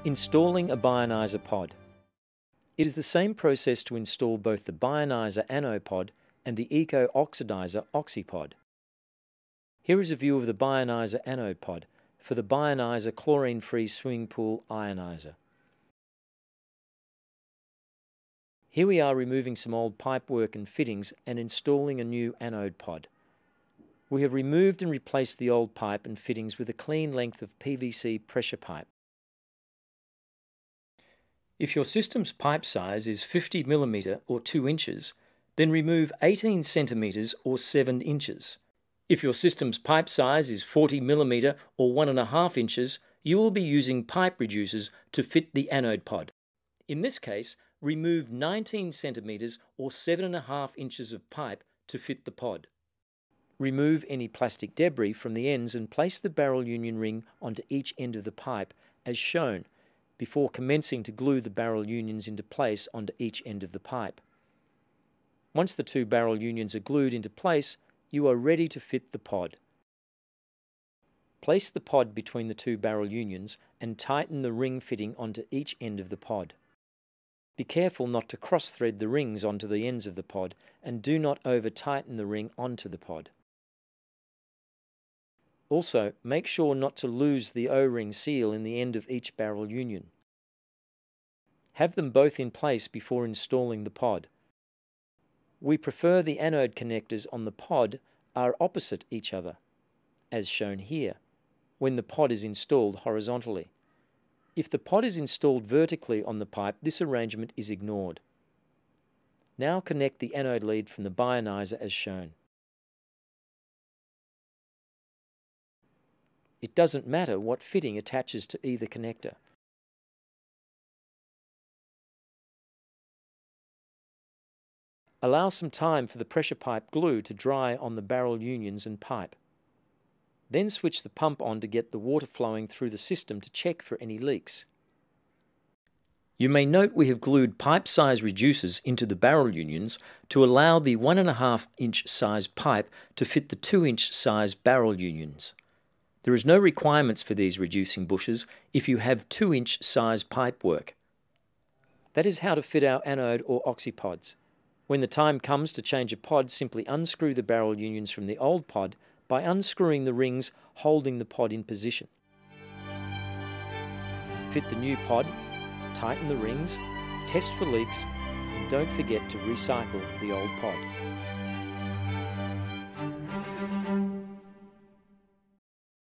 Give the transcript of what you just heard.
Installing a Bionizer pod. It is the same process to install both the Bionizer anode pod and the Eco Oxidizer oxypod. Here is a view of the Bionizer anode pod for the Bionizer chlorine-free swimming pool ionizer. Here we are removing some old pipework and fittings and installing a new anode pod. We have removed and replaced the old pipe and fittings with a clean length of PVC pressure pipe. If your system's pipe size is 50 mm or 2 inches, then remove 18 centimeters or 7 inches. If your system's pipe size is 40 mm or 1.5 inches, you will be using pipe reducers to fit the anode pod. In this case, remove 19 centimeters or 7.5 inches of pipe to fit the pod. Remove any plastic debris from the ends and place the barrel union ring onto each end of the pipe as shown, before commencing to glue the barrel unions into place onto each end of the pipe. Once the two barrel unions are glued into place, you are ready to fit the pod. Place the pod between the two barrel unions and tighten the ring fitting onto each end of the pod. Be careful not to cross-thread the rings onto the ends of the pod and do not over-tighten the ring onto the pod. Also, make sure not to lose the O-ring seal in the end of each barrel union. Have them both in place before installing the pod. We prefer the anode connectors on the pod are opposite each other, as shown here, when the pod is installed horizontally. If the pod is installed vertically on the pipe, this arrangement is ignored. Now connect the anode lead from the Bionizer as shown. It doesn't matter what fitting attaches to either connector. Allow some time for the pressure pipe glue to dry on the barrel unions and pipe. Then switch the pump on to get the water flowing through the system to check for any leaks. You may note we have glued pipe size reducers into the barrel unions to allow the 1.5 inch size pipe to fit the 2 inch size barrel unions. There is no requirements for these reducing bushes if you have 2 inch size pipe work. That is how to fit our anode or oxypods. When the time comes to change a pod, simply unscrew the barrel unions from the old pod by unscrewing the rings holding the pod in position. Fit the new pod, tighten the rings, test for leaks, and don't forget to recycle the old pod.